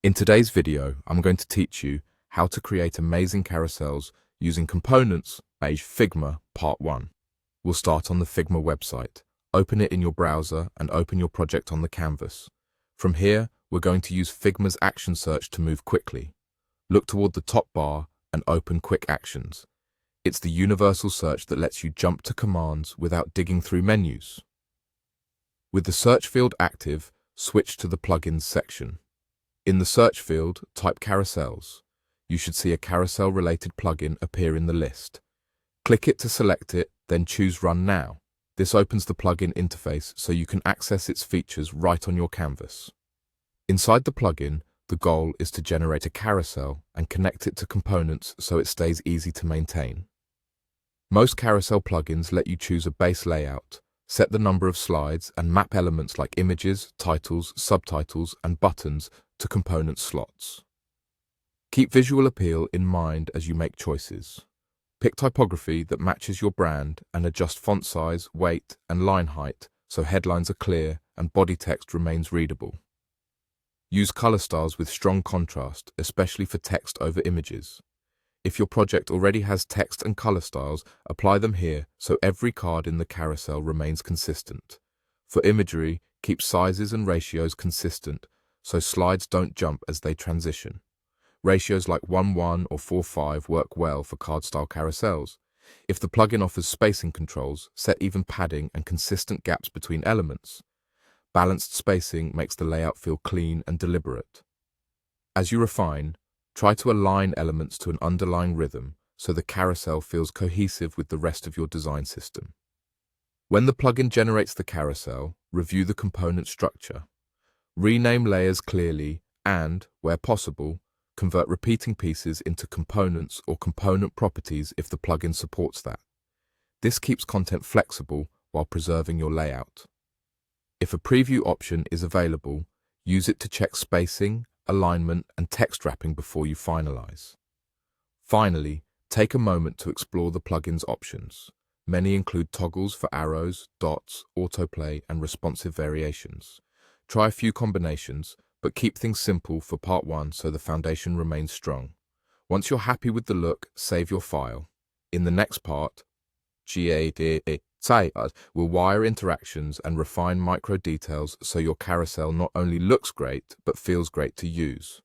In today's video, I'm going to teach you how to create amazing carousels using components by Figma Part 1. We'll start on the Figma website. Open it in your browser and open your project on the canvas. From here, we're going to use Figma's action search to move quickly. Look toward the top bar and open Quick Actions. It's the universal search that lets you jump to commands without digging through menus. With the search field active, switch to the Plugins section. In the search field, type carousels. You should see a carousel-related plugin appear in the list. Click it to select it, then choose Run Now. This opens the plugin interface so you can access its features right on your canvas. Inside the plugin, the goal is to generate a carousel and connect it to components so it stays easy to maintain. Most carousel plugins let you choose a base layout, set the number of slides, and map elements like images, titles, subtitles, and buttons to component slots. Keep visual appeal in mind as you make choices. Pick typography that matches your brand and adjust font size, weight, and line height so headlines are clear and body text remains readable. Use color styles with strong contrast, especially for text over images. If your project already has text and color styles, apply them here so every card in the carousel remains consistent. For imagery, keep sizes and ratios consistent so slides don't jump as they transition. Ratios like 1:1 or 4:5 work well for card-style carousels. If the plugin offers spacing controls, set even padding and consistent gaps between elements. Balanced spacing makes the layout feel clean and deliberate. As you refine, try to align elements to an underlying rhythm so the carousel feels cohesive with the rest of your design system. When the plugin generates the carousel, review the component structure. Rename layers clearly and, where possible, convert repeating pieces into components or component properties if the plugin supports that. This keeps content flexible while preserving your layout. If a preview option is available, use it to check spacing, alignment, and text wrapping before you finalize. Finally, take a moment to explore the plugin's options. Many include toggles for arrows, dots, autoplay, and responsive variations. Try a few combinations, but keep things simple for part 1 so the foundation remains strong. Once you're happy with the look, save your file. In the next part, we'll wire interactions and refine micro details so your carousel not only looks great, but feels great to use.